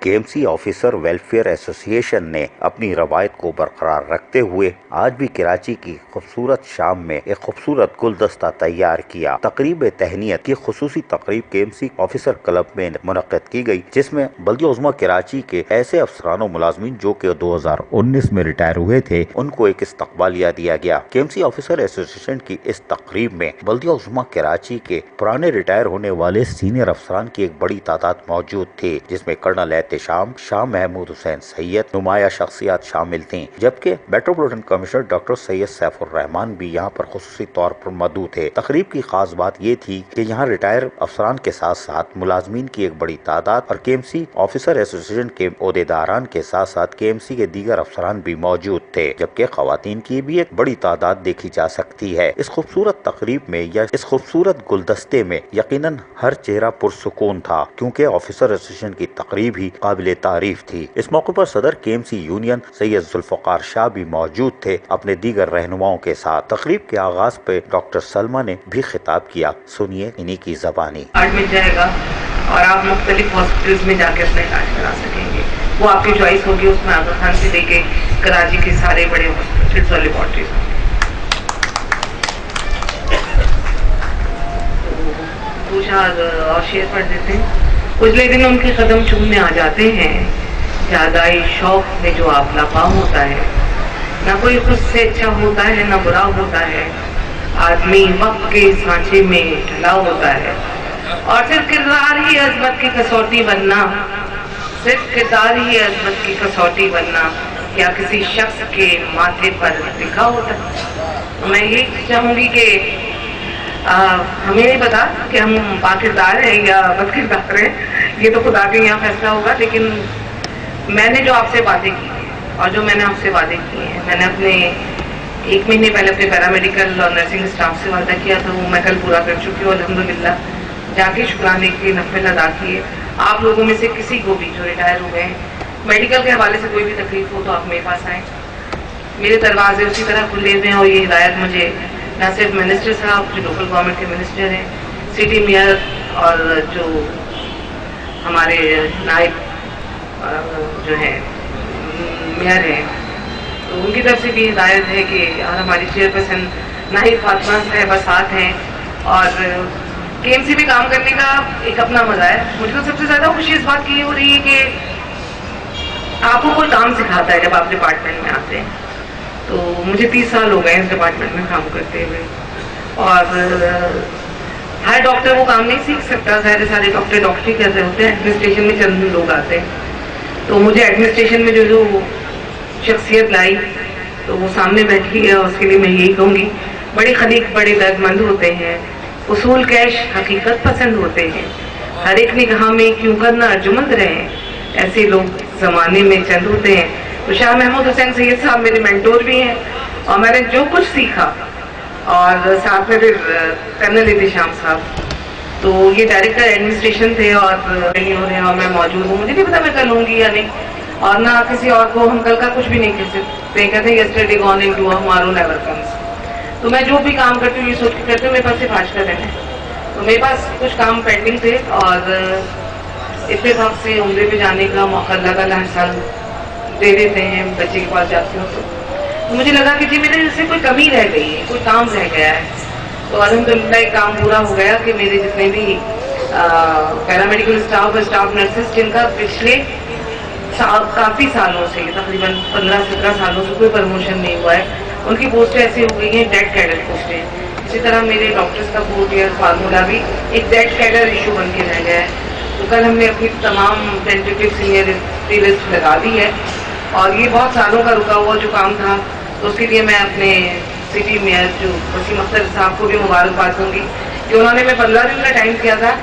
KMC officer welfare ایسوسی ایشن نے اپنی روایت کو برقرار رکھتے ہوئے آج بھی کراچی کی خوبصورت شام میں ایک خوبصورت گلدستہ تیار کیا۔ تقریب تہنیت کی خصوصی تقریب KMC آفیسر کلب میں منعقد کی گئی، جس میں بلدیہ عظمیٰ کراچی کے ایسے افسران و ملازمین جو کہ 2019 میں ریٹائر ہوئے تھے ان کو ایک استقبالیہ دیا گیا۔ KMC آفیسر ایسوسی ایشن کی اس تقریب میں بلدیہ عظمیٰ کراچی کے پرانے ریٹائر ہونے والے سینئر افسران کی ایک بڑی تعداد موجود تھی، جس میں کرنل احتشام، شاہ محمود حسین سید، نمایاں شخصیات شامل تھیں، جبکہ میٹروپولیٹن کمشنر ڈاکٹر سید سیف الرحمان بھی یہاں پر خصوصی طور پر موجود تھے۔ تقریب کی خاص بات یہ تھی کہ یہاں ریٹائر افسران کے ساتھ ساتھ ملازمین کی ایک بڑی تعداد اور KMC آفیسر ایسوسی ایشن کے عہدیداران کے ساتھ ساتھ KMC کے دیگر افسران بھی موجود تھے، جبکہ خواتین کی بھی ایک بڑی تعداد دیکھی جا سکتی ہے۔ اس خوبصورت تقریب میں یا اس خوبصورت گلدستے میں یقیناً ہر چہرہ پرسکون تھا، کیونکہ آفیسر ایسوسی ایشن کی تقریب ہی قابل تعریف تھی۔ اس موقع پر صدر KMC یونین سید ذوالفقار شاہ بھی موجود تھے اپنے دیگر رہنماؤں کے ساتھ۔ تقریب کے آغاز پہ ڈاکٹر سلمہ نے بھی خطاب کیا، سنیے انہی کی زبانی۔ کارڈ مل جائے گا اور آپ مختلف ہاسپٹلز میں جا کے اپنا علاج کرا سکیں گے، وہ آپ کی چوائس ہوگی۔ اس میں آغا خان سے لے کے کراچی کے سارے بڑے ہاسپٹلز اور لیبارٹریز پوچھا اور شیئر پڑھ دیتے ہیں۔ اجلے دن ان کے قدم چومنے آ جاتے ہیں، زیادائی شوق میں جو آپ لاپا ہوتا ہے، نہ کوئی خود سے اچھا ہوتا ہے نہ برا ہوتا ہے، آدمی وقت کے سانچے میں ڈھلا ہوتا ہے، اور صرف کردار ہی عظمت کی کسوٹی بننا، صرف کردار ہی عظمت کی کسوٹی بننا کیا کسی شخص کے ماتھے پر لکھا ہوتا ہے؟ میں یہ چاہوں گی کہ ہمیں نہیں پتا کہ ہم باکردار ہیں یا بد کردار ہیں، یہ تو خدا کے یہاں فیصلہ ہوگا، لیکن میں نے جو آپ سے باتیں کی اور جو میں نے آپ سے وعدے کیے ہیں، میں نے اپنے 1 مہینے پہلے اپنے پیرامیڈیکل اور نرسنگ اسٹاف سے وعدہ کیا تھا، وہ میں کل پورا کر چکی ہوں الحمدللہ۔ جا کے شکرانے کے نفل ادا کیے۔ آپ لوگوں میں سے کسی کو بھی جو ریٹائر ہو گئے ہیں، میڈیکل کے حوالے سے کوئی بھی تکلیف ہو تو آپ میرے پاس آئیں، میرے دروازے اسی طرح کھلے ہوئے ہیں، اور یہ ہدایت مجھے نہ صرف منسٹر صاحب جو لوکل گورنمنٹ کے منسٹر ہیں، سٹی میئر اور جو ہمارے نائب جو ہیں میئر ہیں، تو ان کی طرف سے بھی ہدایت ہے کہ اور ہماری چیئرپرسن ناہید فاطمہ صاحبہ ساتھ ہیں، اور KMC میں کام کرنے کا ایک اپنا مزہ ہے۔ مجھے تو سب سے زیادہ خوشی اس بات کی یہ ہو رہی ہے کہ آپ کو کوئی کام سکھاتا ہے جب آپ ڈپارٹمنٹ میں آتے ہیں، تو مجھے 30 سال ہو گئے اس ڈپارٹمنٹ میں کام کرتے ہوئے، اور ہر ڈاکٹر وہ کام نہیں سیکھ سکتا، ظاہر سارے ڈاکٹر ڈاکٹری کر رہے ہوتے ہیں، ایڈمنسٹریشن میں چند لوگ آتے ہیں، تو مجھے ایڈمنسٹریشن میں جو شخصیت لائی تو وہ سامنے بیٹھی ہے، اور اس کے لیے میں یہی کہوں گی، بڑے خلیق بڑے درد مند ہوتے ہیں، اصول کیش حقیقت پسند ہوتے ہیں، ہر ایک نگاہ میں کیوں کرنا ارجمند رہے، ایسے لوگ زمانے میں چند ہوتے ہیں۔ تو شاہ محمود حسین سید صاحب میرے مینٹور بھی ہیں، اور میں نے جو کچھ سیکھا، اور ساتھ میں پھر کرنل احتشام صاحب، تو یہ ڈائریکٹر ایڈمنسٹریشن تھے اور نہیں ہو رہے ہیں، اور میں موجود ہوں، مجھے نہیں پتا میں کل ہوں گی یا نہیں، اور نہ کسی اور کو ہم کل کا کچھ بھی نہیں کہہ سکتے، کہتے ہیں yesterday gone in to tomorrow never comes. تو میں جو بھی کام کرتی ہوں یہ سوچ کے کرتی ہوں میرے پاس صرف آج کا دن ہے، تو میرے پاس کچھ کام پینڈنگ تھے، اور اتفاق سے عمرے پہ جانے کا موقع لگا، ہر سال دے دیتے ہیں، بچے کے پاس جاتی ہوں تو مجھے لگا کہ جی میرے سے کوئی کمی رہ گئی ہے، کوئی کام رہ گیا ہے، تو الحمدللہ ایک کام پورا ہو گیا کہ میرے جتنے بھی پیرامیڈیکل اسٹاف اور اسٹاف نرسز جن کا پچھلے کافی سالوں سے تقریباً 15-17 سالوں سے کوئی پروموشن نہیں ہوا ہے، ان کی پوسٹیں ایسی ہو گئی ہیں ڈیڈ کیڈر پوسٹیں۔ اسی طرح میرے ڈاکٹرز کا 4 ایئر فارمولا بھی ایک ڈیڈ کیڈر ایشو بن کے رہ گیا ہے، تو کل ہم نے اپنی تمام ٹینٹیٹو سینئرٹی لسٹ لگا دی ہے، اور یہ بہت سالوں کا رکا ہوا جو کام تھا، تو اس کے لیے میں اپنے سٹی میئر جو وسیم اختر صاحب کو بھی مبارکباد دوں گی کہ انہوں نے 15 دن کا ٹائم کیا تھا،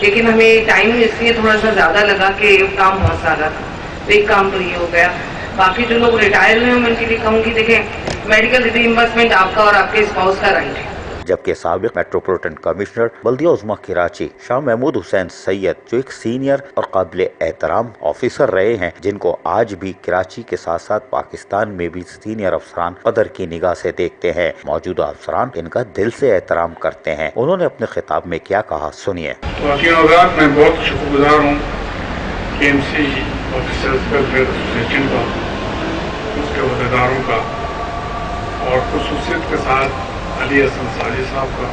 لیکن ہمیں ٹائم اس لیے تھوڑا سا زیادہ لگا کہ کام بہت سارا تھا، تو ایک کام تو یہ ہو گیا۔ باقی جو لوگ ریٹائر ہوئے ہیں میں ان کے لیے کہوں گی دیکھیں میڈیکل ریمبرسمنٹ آپ کا اور آپ کے اسپاؤس کا رائٹ ہے۔ جبکہ سابق میٹروپولیٹن کمشنر بلدیہ عظمیٰ کراچی شاہ محمود حسین سید جو ایک سینئر اور قابل احترام آفیسر رہے ہیں، جن کو آج بھی کراچی کے ساتھ ساتھ پاکستان میں بھی سینئر افسران قدر کی نگاہ سے دیکھتے ہیں، موجودہ افسران ان کا دل سے احترام کرتے ہیں، انہوں نے اپنے خطاب میں کیا کہا، سنیے۔ میں بہت شکر گزار ہوں KMC ऑफिसर्स वेलफेयर एसोसिएशन का, उसके अहदेदारों का और खसूसियत के साथ अली हसन साजिद साहब का,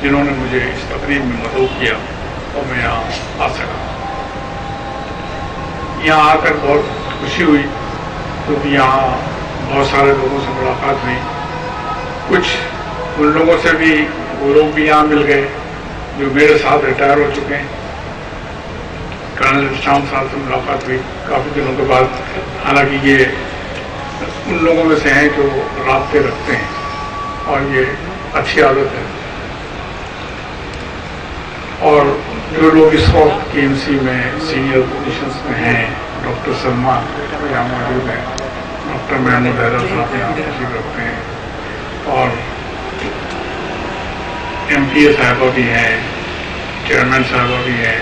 जिन्होंने मुझे इस तकरीब में मदऊ किया और मैं यहाँ आ सका। यहाँ आकर बहुत खुशी हुई क्योंकि यहाँ बहुत सारे लोगों से मुलाकात हुई। कुछ उन लोगों से भी, वो लोग भी यहाँ मिल गए जो मेरे साथ रिटायर हो चुके हैं। कर्नल शाम साहब से मुलाकात हुई काफ़ी दिनों के बाद, हालांकि ये उन लोगों में से हैं जो राब्ते रखते हैं और ये अच्छी आदत है। और जो लोग इस वक्त KMC में सीनियर पोजीशंस में हैं, डॉक्टर सलमान यहाँ मौजूद हैं, डॉक्टर महमूद हैदर साहब यहाँ तशरीफ रखते हैं और MPA साहबा भी हैं, चेयरमैन साहबा भी हैं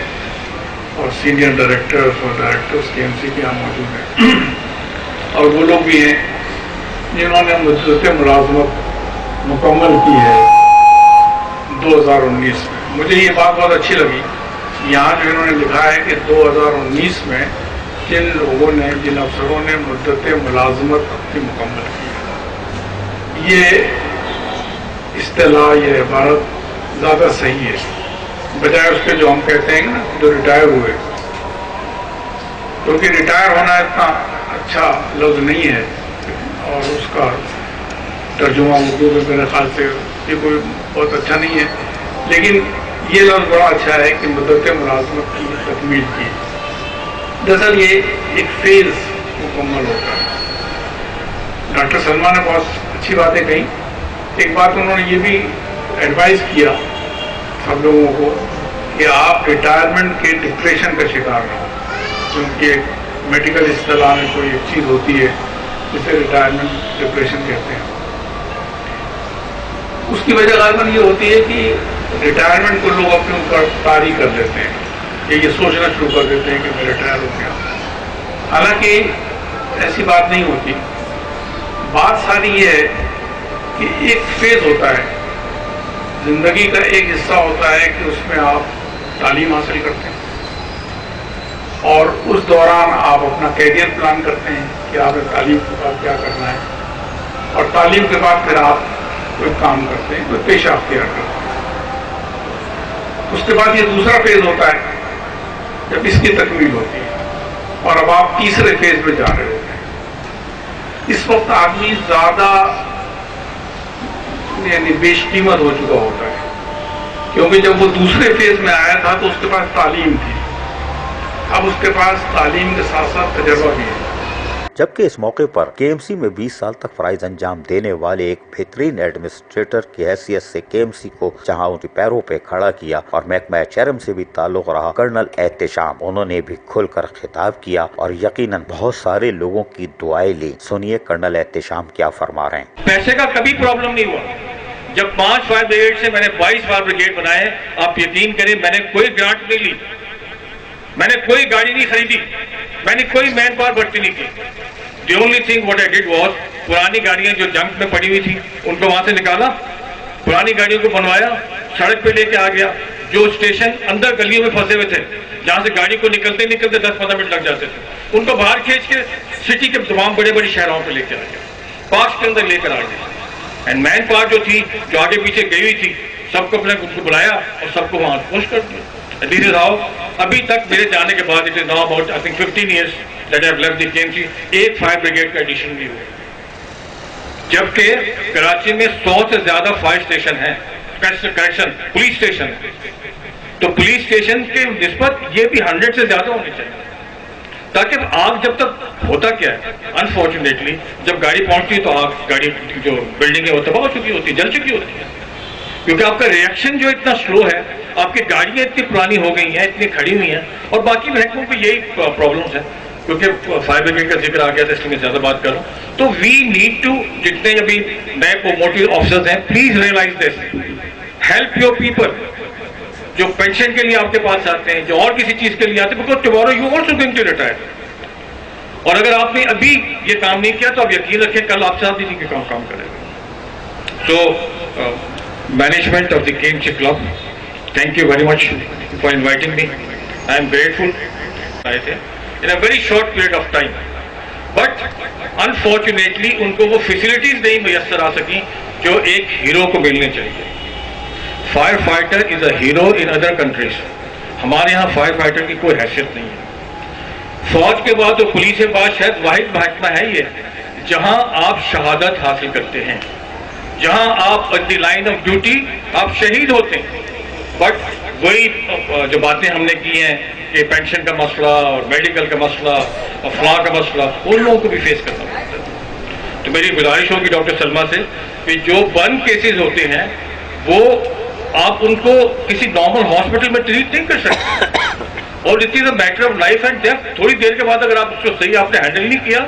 और सीनियर डायरेक्टर्स और डायरेक्टर्स KMC के यहाँ मौजूद हैं। और वो लोग भी हैं जिन्होंने मुद्दत मुलाजमत मुकम्मल की है 2019 में। मुझे ये बात बहुत अच्छी लगी, यहाँ जो इन्होंने लिखा है कि 2019 में जिन लोगों ने, जिन अफसरों ने मुद्दत मुलाजमत अपनी मुकम्मल की, ये इस्तिलाह, ये इबारत ज़्यादा सही है बजाय उसके जो हम कहते हैं ना जो रिटायर हुए, क्योंकि रिटायर होना इतना अच्छा लफ्ज़ नहीं है और उसका तर्जुमा उर्दू में मेरे ख्याल से ये कोई बहुत अच्छा नहीं है, लेकिन ये लफ्ज़ बड़ा अच्छा है कि मुद्दत मुलाजमत की तकमील की। दरअसल ये एक फेज़ मुकम्मल होता है। डॉक्टर सलमान ने बहुत अच्छी बातें कही। एक बात उन्होंने ये भी एडवाइस किया सब लोगों को कि आप रिटायरमेंट के डिप्रेशन का शिकार ना हो, क्योंकि मेडिकल इस्तिलाह में कोई एक चीज़ होती है जिसे रिटायरमेंट डिप्रेशन कहते हैं। उसकी वजह गालिबन ये होती है कि रिटायरमेंट को लोग अपने ऊपर तारी कर देते हैं, ये सोचना शुरू कर देते हैं कि मैं रिटायर हो गया। हालांकि ऐसी बात नहीं होती। बात सारी ये है कि एक फेज होता है, जिंदगी का एक हिस्सा होता है कि उसमें आप तालीम हासिल करते हैं और उस दौरान आप अपना कैरियर प्लान करते हैं कि आपने तालीम के बाद क्या करना है, और तालीम के बाद फिर आप कोई काम करते हैं, कोई पेशा अख्तियार करते हैं। उसके बाद ये दूसरा फेज होता है जब इसकी तकमील होती है और अब आप तीसरे फेज में जा रहे होते हैं। इस वक्त आदमी ज्यादा यानी बेशकीमत हो चुका होता है, क्योंकि जब वो दूसरे फेज में आया था तो उसके पास तालीम थी, अब उसके पास तालीम के साथ साथ तजर्बा भी है। जबकि इस मौके पर KMC में 20 साल तक फराइज अंजाम देने वाले एक बेहतरीन एडमिनिस्ट्रेटर की हैसियत से KMC को जहां उनके पैरों पे खड़ा किया और महकमा HRM से भी ताल्लुक रहा कर्नल एहतेशाम, उन्होंने भी खुलकर खिताब किया और यकीनन बहुत सारे लोगों की दुआएं ली। सुनिए कर्नल एहतेशाम क्या फरमा रहे हैं। पैसे का कभी प्रॉब्लम नहीं हुआ। जब 5 फायर ब्रिगेड से मैंने 22 फायर ब्रिगेड बनाए, आप यकीन करें मैंने कोई ग्रांट नहीं ली, मैंने कोई गाड़ी नहीं खरीदी, मैंने कोई मैन पावर भर्ती नहीं की। The only thing what I did was पुरानी गाड़ियां जो जंग में पड़ी हुई थी उनको वहां से निकाला, पुरानी गाड़ियों को बनवाया, सड़क पे लेके आ गया। जो स्टेशन अंदर गलियों में फंसे हुए थे, जहां से गाड़ी को निकलते निकलते 10-15 मिनट लग जाते थे, उनको बाहर खींच के सिटी के तमाम बड़े बड़े शहरों पे लेके आ गया, पार्क के अंदर लेकर आ गया। एंड मैन पावर जो थी, जो आगे पीछे गई हुई थी, सबको अपने खुद को बुलाया और सबको वहां पोस्ट कर दिया। This is how अभी तक मेरे जाने के बाद it is now about I think 15 years that I have left the KMC, एक फायर ब्रिगेड का एडिशन भी हुआ। जबकि कराची में 100 से ज्यादा फायर स्टेशन है, करेक्शन पुलिस स्टेशन है, तो पुलिस स्टेशन के निस्बत ये भी 100 से ज्यादा होने चाहिए, ताकि आग जब तक होता क्या है, अनफॉर्चुनेटली जब गाड़ी पहुंचती है तो आग, गाड़ी जो बिल्डिंग है वो तबाह हो चुकी होती है, जल चुकी होती है, क्योंकि आपका रिएक्शन जो इतना स्लो है, आपकी गाड़ियां इतनी पुरानी हो गई हैं, इतनी खड़ी हुई हैं, और बाकी महकमों पे यही प्रॉब्लम्स हैं। क्योंकि फायर ब्रिगेड का जिक्र आ गया था इसलिए मैं ज्यादा बात कर रहा हूँ। तो वी नीड टू, जितने अभी नए प्रोमोटिव ऑफिसर्स हैं, please realise this, help your people जो पेंशन के लिए आपके पास आते हैं, जो और किसी चीज के लिए आते हैं, because tomorrow you also going to retire. और अगर आपने अभी ये काम नहीं किया तो आप यकीन रखें कल आपसे आप इसी के काम करेंगे। सो management of the KMC Club, thank you very much for inviting me. I am grateful आए थे in a very short period of time. But unfortunately उनको वो facilities नहीं मैसर आ सकी जो एक हीरो को मिलने चाहिए. Fire fighter is a hero in other countries. हमारे यहाँ फायर फाइटर की कोई हैसियत नहीं है. फौज के बाद और पुलिस के बाद शायद वाहिद महकमा है ये जहाँ आप शहादत हासिल करते हैं, जहाँ आप at the line of duty आप शहीद होते हैं. बट वही जो बातें हमने की हैं कि पेंशन का मसला और मेडिकल का मसला और फलां का मसला, उन लोगों को भी फेस करना पड़ता है. तो मेरी गुजारिश होगी डॉक्टर सलमा से कि जो बर्न केसेस होते हैं वो आप उनको किसी नॉर्मल हॉस्पिटल में ट्रीट नहीं कर सकते और it is a matter of life and death. थोड़ी देर के बाद अगर आप उसको सही आपने हैंडल नहीं किया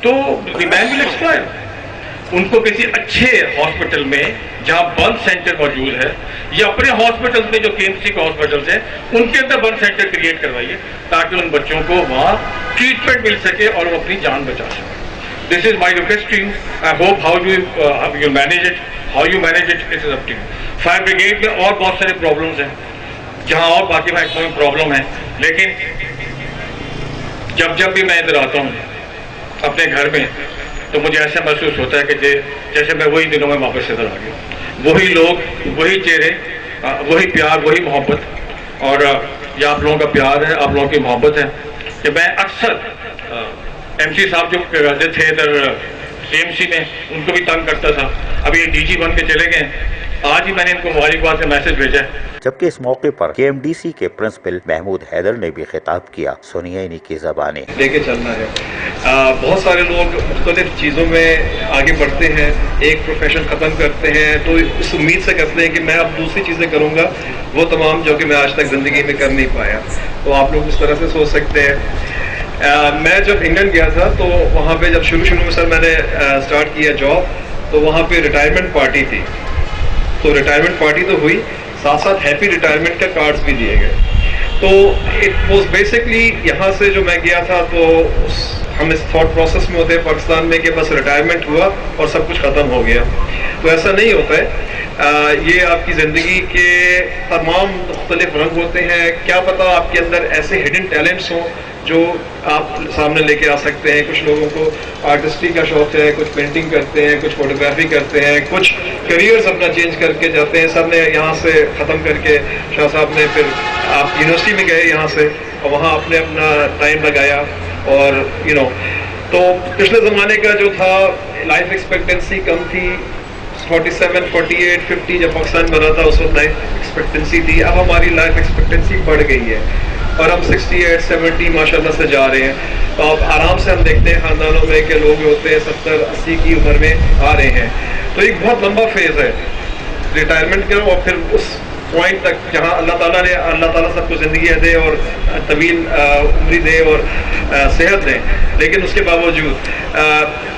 तो द मैन विल एक्सपायर. उनको किसी अच्छे हॉस्पिटल में जहां बर्न सेंटर मौजूद है या अपने हॉस्पिटल में जो केएमसी के हॉस्पिटल्स हैं उनके अंदर बर्न सेंटर क्रिएट करवाइए ताकि उन बच्चों को वहां ट्रीटमेंट मिल सके और वो अपनी जान बचा सके. This is my request to you. I hope how you manage it, how you manage it is up to you. Fire brigade में और बहुत सारे प्रॉब्लम्स हैं जहां और बाकी महकमों में प्रॉब्लम है, लेकिन जब भी मैं इधर आता हूँ अपने घर में तो मुझे ऐसा महसूस होता है कि जैसे मैं वही दिनों में वापस इधर आ गया. वही लोग, वही चेहरे, वही प्यार, वही मोहब्बत. और ये आप लोगों का प्यार है, आप लोगों की मोहब्बत है कि मैं अक्सर एमसी साहब जो करते थे इधर सीएमसी में उनको भी तंग करता था. अभी डीजी बन के चले गए. आज ही मैंने इनको मुबारकबाद का मैसेज भेजा है. जबकि इस मौके पर केएमडीसी के प्रिंसिपल महमूद हैदर ने भी खिताब किया. सुनिए इन्हीं की ज़बानी. लेके चलना है. बहुत सारे लोग मुख्तलिफ चीज़ों में आगे बढ़ते हैं, एक प्रोफेशन ख़त्म करते हैं तो इस उम्मीद से करते हैं कि मैं अब दूसरी चीज़ें करूँगा वो तमाम जो कि मैं आज तक ज़िंदगी में कर नहीं पाया. तो आप लोग इस तरह से सोच सकते हैं. मैं जब इंग्लैंड गया था तो वहाँ पे जब शुरू में सर मैंने स्टार्ट किया जॉब तो वहाँ पे रिटायरमेंट पार्टी थी. तो रिटायरमेंट पार्टी तो हुई, साथ साथ हैप्पी रिटायरमेंट के कार्ड्स भी दिए गए. तो इट वॉज बेसिकली यहाँ से जो मैं गया था तो हम इस थॉट प्रोसेस में होते हैं पाकिस्तान में कि बस रिटायरमेंट हुआ और सब कुछ ख़त्म हो गया. तो ऐसा नहीं होता है. ये आपकी ज़िंदगी के तमाम मुख्तलिफ रंग होते हैं. क्या पता आपके अंदर ऐसे हिडन टैलेंट्स हों जो आप सामने लेके आ सकते हैं. कुछ लोगों को आर्टिस्ट्री का शौक है, कुछ पेंटिंग करते हैं, कुछ फोटोग्राफी करते हैं, कुछ करियर्स अपना चेंज करके जाते हैं. सब ने यहाँ से ख़त्म करके शाह साहब ने फिर आप यूनिवर्सिटी में गए यहाँ से और वहाँ आपने अपना टाइम लगाया. और तो पिछले ज़माने का जो था लाइफ एक्सपेक्टेंसी कम थी, 47, 48, 50 जब पाकिस्तान बना था उस वक्त लाइफ एक्सपेक्टेंसी थी. अब हमारी लाइफ एक्सपेक्टेंसी बढ़ गई है और हम 68, 70 माशाल्लाह से जा रहे हैं. तो अब आराम से हम देखते हैं खानदानों में कि लोग होते हैं 70, 80 की उम्र में आ रहे हैं. तो एक बहुत लंबा फेज़ है रिटायरमेंट का और फिर उस पॉइंट तक जहाँ अल्लाह ताला सबको ज़िंदगी दे और तवील उम्री दे और सेहत दे. लेकिन उसके बावजूद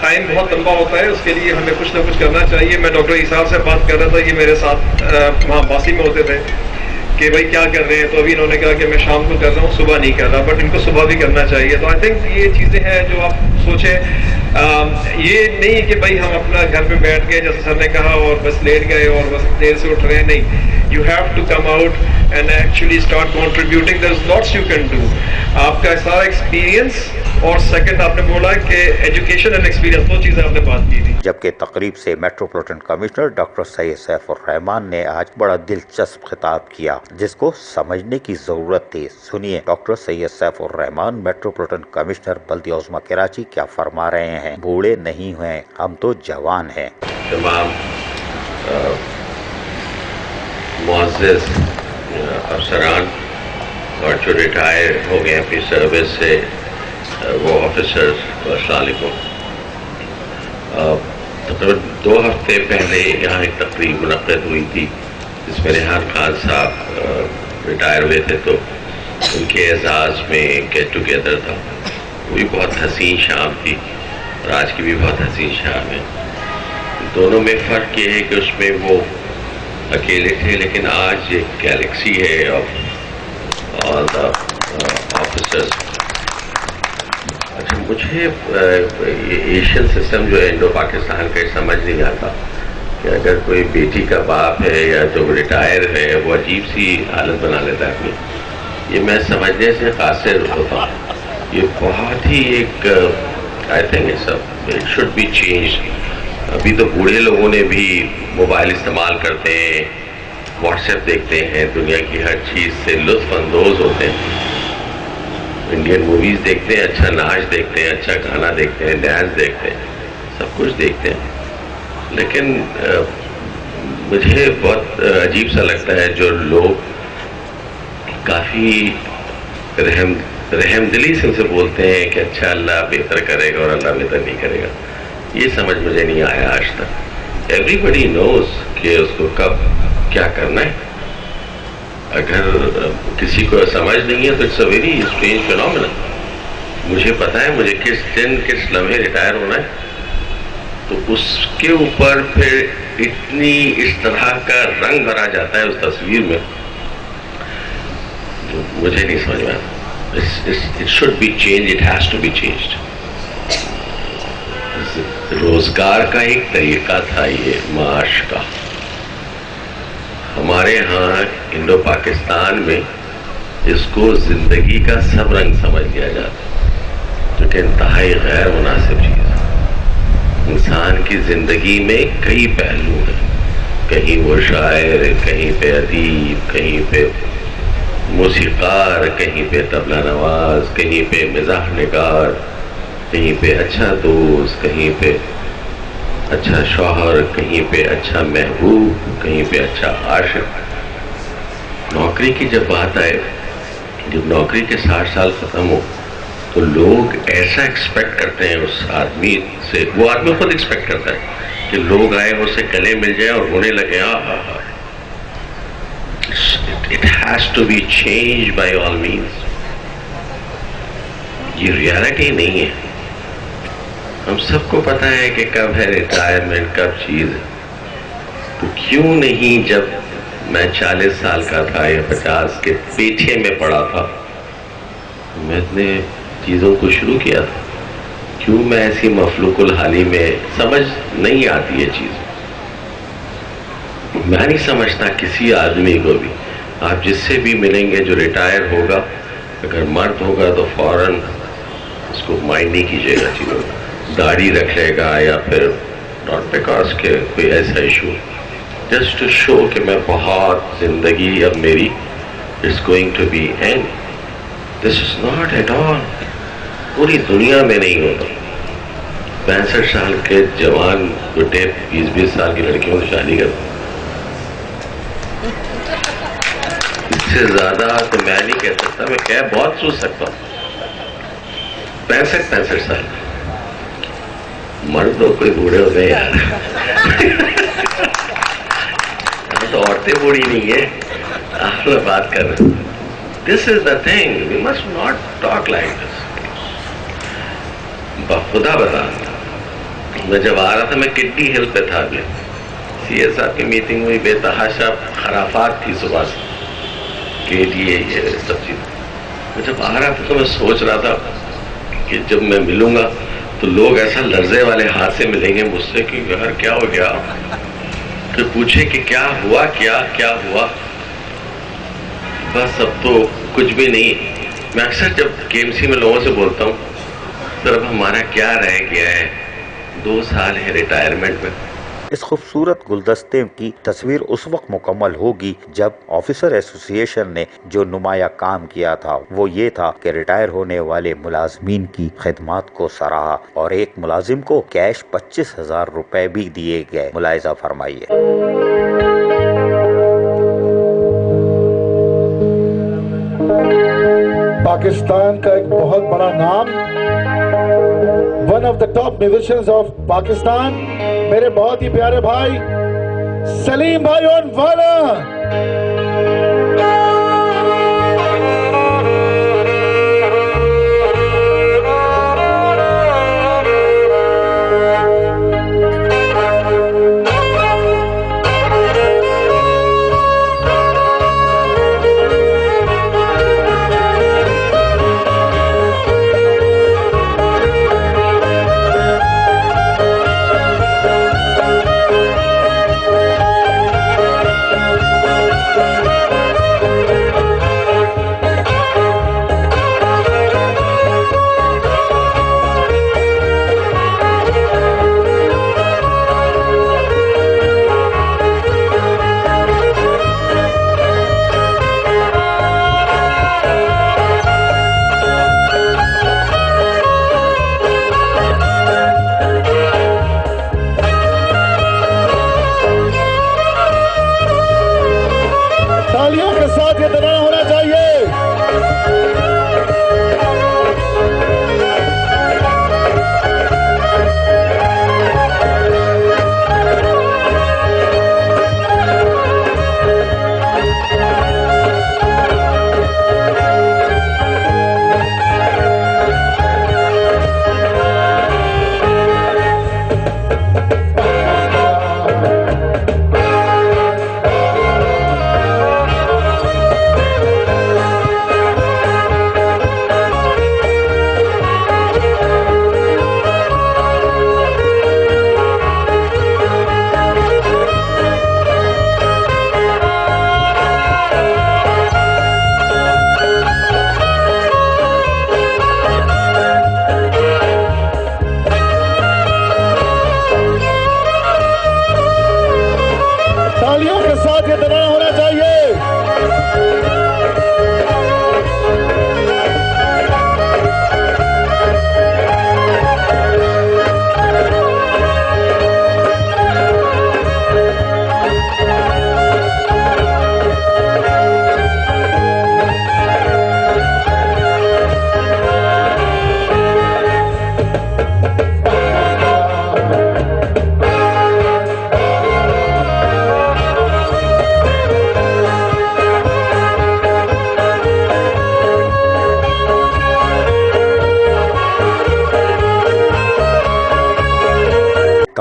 टाइम बहुत लंबा होता है, उसके लिए हमें कुछ ना कुछ करना चाहिए. मैं डॉक्टर ईसाब से बात कर रहा था, ये मेरे साथ वहाँ बासी में होते थे कि भाई क्या कर रहे हैं. तो अभी इन्होंने कहा कि मैं शाम को कर रहा हूँ, सुबह नहीं कर रहा. बट इनको सुबह भी करना चाहिए. तो आई थिंक ये चीज़ें हैं जो आप सोचें. ये नहीं कि भाई हम अपना घर पे बैठ गए जैसे सर ने कहा और बस लेट गए और बस देर से उठ रहे हैं. नहीं, you have to come out and actually start contributing. There's lots you can do. आपका सारा एक्सपीरियंस और सेकंड आपने बोला कि एजुकेशन एंड एक्सपीरियंस, दो चीज़ें आपने बात की थी. जबकि तकरीब से metropolitan commissioner doctor Syed Saifur Rahman ने आज बड़ा दिलचस्प खिताब किया जिसको समझने की जरूरत थी. सुनिए doctor Syed Saifur Rahman metropolitan commissioner बल्दिया उज़्मा कराची क्या फरमा रहे हैं. बूढ़े नहीं हुए, हम तो जवान हैं. तमाम मुअज़्ज़िज़ अफसरान और जो रिटायर हो गए अपनी सर्विस से वो ऑफिसर्स, अस्सलाम वालेकुम. तकरीबन 2 हफ्ते पहले यहाँ एक तकरीब मुनक़्क़िद हुई थी जिसमें रेहान खान साहब रिटायर हुए थे तो उनके एजाज़ में गेट टुगेदर था. वो भी बहुत हसीन शाम थी और आज की भी बहुत हसीन शाम है. दोनों में फ़र्क ये है कि उसमें वो अकेले थे लेकिन आज एक गैलेक्सी है ऑफ ऑल द ऑफिसर्स. अच्छा, मुझे एशियन सिस्टम जो है इंडो पाकिस्तान का समझ नहीं आता कि अगर कोई बेटी का बाप है या जो रिटायर है वो अजीब सी हालत बना लेता है अपनी. یہ میں سمجھنے سے قاصر ہوتا ہوں. یہ بہت ہی ایک I think it should be change. ابھی تو بوڑھے لوگوں نے بھی موبائل استعمال کرتے ہیں, واٹس ایپ دیکھتے ہیں, دنیا کی ہر چیز سے لطف اندوز ہوتے ہیں, انڈین موویز دیکھتے ہیں, اچھا ناچ دیکھتے ہیں, اچھا گانا دیکھتے ہیں, ڈانس دیکھتے ہیں, سب کچھ دیکھتے ہیں. لیکن مجھے بہت عجیب سا لگتا ہے جو لوگ کافی رحم دلی سے اسے بولتے ہیں کہ اچھا اللہ بہتر کرے گا اور اللہ بہتر نہیں کرے گا. یہ سمجھ مجھے نہیں آیا آج تک. ایوری بڈی نوز کہ اس کو کب کیا کرنا ہے. اگر کسی کو سمجھ نہیں ہے تو it's a very strange phenomena. مجھے پتا ہے مجھے کس دن کس لمحے ریٹائر ہونا ہے, تو اس کے اوپر پھر اتنی اس طرح کا رنگ بھرا جاتا ہے اس تصویر میں, تو مجھے نہیں سمجھ میں آتا. It should be changed, it has to be changed. روزگار کا ایک طریقہ تھا یہ معاش کا. ہمارے ہاں انڈو پاکستان میں اس کو زندگی کا سب رنگ سمجھ لیا جاتا, جو کہ انتہائی غیر مناسب چیز ہے. انسان کی زندگی میں کئی پہلو ہیں, کہیں وہ شاعر, کہیں پہ ادیب, کہیں پہ موسیقار, کہیں پہ طبلہ نواز, کہیں پہ مزاح نگار, کہیں پہ اچھا دوست, کہیں پہ اچھا شوہر, کہیں پہ اچھا محبوب, کہیں پہ اچھا عاشق. نوکری کی جب بات آئے, جب نوکری کے 60 سال ختم ہو تو لوگ ایسا ایکسپیکٹ کرتے ہیں اس آدمی سے, وہ آدمی خود ایکسپیکٹ کرتا ہے کہ لوگ آئے اس سے گلے مل جائیں اور رونے لگے. It has to be changed by all means. یہ ریالٹی نہیں ہے. ہم سب کو پتا ہے کہ کب ہے ریٹائرمنٹ, کب چیز ہے. تو کیوں نہیں جب میں 40 سال کا تھا یا 50 کے پیٹھے میں پڑا تھا, میں نے چیزوں کو شروع کیا تھا. کیوں میں ایسی مفلوق الحالی میں سمجھ نہیں آتی ہے چیز. میں نہیں سمجھتا کسی آدمی کو بھی, آپ جس سے بھی ملیں گے جو ریٹائر ہوگا, اگر مرد ہوگا تو فوراً اس کو مائنڈ نہیں کیجیے گا چیزوں, داڑھی رکھ لے گا یا پھر ناٹ بیکاز کے کوئی ایسا ایشو, جسٹ ٹو شو کہ میں بہت زندگی اب میری it's going to be end. This is not at all. پوری دنیا میں نہیں ہوتا. 65 سال کے جوان بڈھے 20 سال کی لڑکیوں سے شادی کرتے. اس سے زیادہ تو میں نہیں کہہ سکتا, میں کہہ بہت سوچ سکتا ہوں. 65 سال مرد تو کوئی بوڑھے ہو گئے یار. تو عورتیں بوڑھی نہیں ہے, آپ لوگ بات کر رہے ہیں. This is the thing, we must not talk like this. خدا بتا, میں جب آ رہا تھا میں کڈنی ہل پہ تھا, ابھی سی ایس صاحب کی میٹنگ ہوئی, بے تحاشا خرافات تھی صبح سے کہ یہ سب چیز. میں جب آ رہا تھا تو میں سوچ رہا تھا کہ جب میں ملوں گا تو لوگ ایسا لرزے والے ہاتھ سے ملیں گے مجھ سے کہ یار کیا ہو گیا, پھر پوچھے کہ کیا ہوا, کیا ہوا. بس اب تو کچھ بھی نہیں. میں اکثر جب کے ایم سی میں لوگوں سے بولتا ہوں سر اب ہمارا کیا رہ گیا ہے, 2 سال ہے ریٹائرمنٹ میں. اس خوبصورت گلدستے کی تصویر اس وقت مکمل ہوگی جب آفیسر ایسوسی ایشن نے جو نمایاں کام کیا تھا وہ یہ تھا کہ ریٹائر ہونے والے ملازمین کی خدمات کو سراہا اور ایک ملازم کو کیش 25,000 روپے بھی دیے گئے. ملاحظہ فرمائیے. پاکستان کا ایک بہت بڑا نام, one of the top musicians of Pakistan, میرے بہت ہی پیارے بھائی سلیم بھائی اون والا.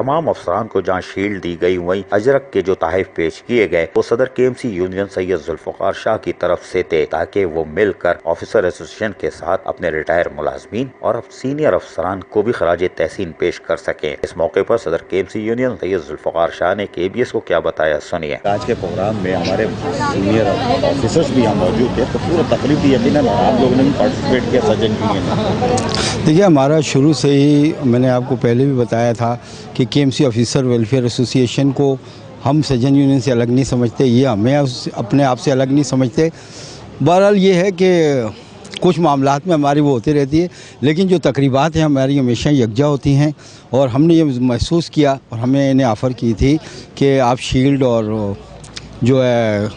तमाम अफसरान को जहाँ शील्ड दी गई, वहीं अजरक के जो तहफ पेश किए गए वो सदर KMC यूनियन सैयद जुल्फ़िकार शाह की तरफ से थे, ताकि वो मिलकर ऑफिसर एसोसिएशन के साथ अपने रिटायर मुलाजमीन और सीनियर अफसरान को भी खराज तहसीन पेश कर सकें। इस मौके पर सदर KMC यूनियन सैयद जुल्फ़िकार शाह ने KBS को क्या बताया, सुनिए। आज के प्रोग्राम में हमारे सीनियर ऑफिसर्स भी यहाँ मौजूद थे, तो पूरा तकरीब भी यकीनन आप लोगों ने भी पार्टिसिपेट किया सजन यूनियन में। देखिए, हमारा शुरू से ही, मैंने आपको पहले भी बताया था कि KMC ऑफिसर वेलफेयर एसोसिएशन को हम सजन यूनियन से अलग नहीं समझते, ये हमें अपने आप से अलग नहीं समझते। बहरहाल ये है कि कुछ मामलात में हमारी वो होती रहती है, लेकिन जो तकरीबात हैं हमारी हमेशा यकजा होती हैं। और हमने ये महसूस किया और हमने इन्हें ऑफ़र की थी कि आप शील्ड और जो है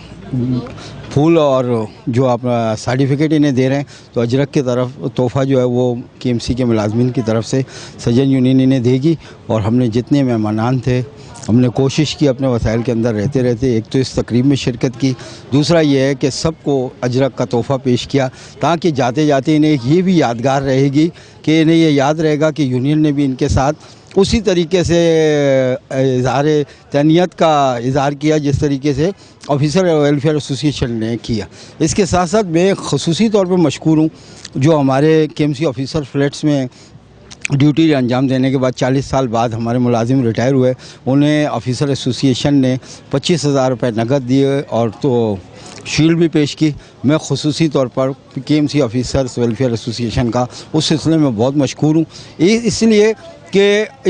फूल और जो आप सर्टिफिकेट इन्हें दे रहे हैं, तो अजरक की तरफ तोहफ़ा जो है वो KMC के मुलाजमीन की तरफ से सजन यूनियन इन्हें देगी। और हमने जितने मेहमानान थे, हमने कोशिश की अपने वसाइल के अंदर रहते रहते एक तो इस तकरीब में शिरकत की, दूसरा ये है कि सबको अजरक का तोहफ़ा पेश किया, ताकि जाते जाते इन्हें ये भी यादगार रहेगी कि इन्हें ये याद रहेगा कि यूनियन ने भी इनके साथ उसी तरीके से इज़हार तहनीत का इज़हार किया जिस तरीके से ऑफिसर वेलफेयर एसोसिएशन ने किया। इसके साथ साथ मैं ख़ुसूसी तौर पर मशकूर हूँ जो हमारे KMC ऑफिसर फ्लैट्स में ड्यूटी अंजाम देने के बाद 40 साल बाद हमारे मुलाजिम रिटायर हुए, उन्हें ऑफिसर एसोसिएशन ने 25,000 रुपये नकद दिए और तो शील्ड भी पेश की। मैं ख़ुसूसी तौर पर KMC ऑफिसर्स वेलफेयर एसोसिएशन का उस सिलसिले में बहुत मशकूर हूँ, इसलिए कि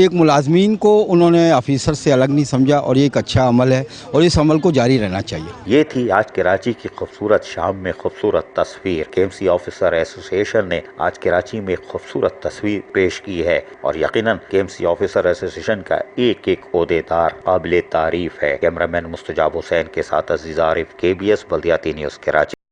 एक मुलाजमीन को उन्होंने ऑफिसर से अलग नहीं समझा और ये एक अच्छा अमल है और इस अमल को जारी रहना चाहिए। ये थी आज कराची की खूबसूरत शाम में खूबसूरत तस्वीर। KMC ऑफिसर एसोसिएशन ने आज कराची में खूबसूरत तस्वीर पेश की है और यकीनन KMC ऑफिसर एसोसिएशन का एक एक ओहदेदार काबिल तारीफ है। कैमरामैन मुस्तजाब हुसैन के साथ अजीज आरिफ, KBS बल्दियाती न्यूज़ कराची।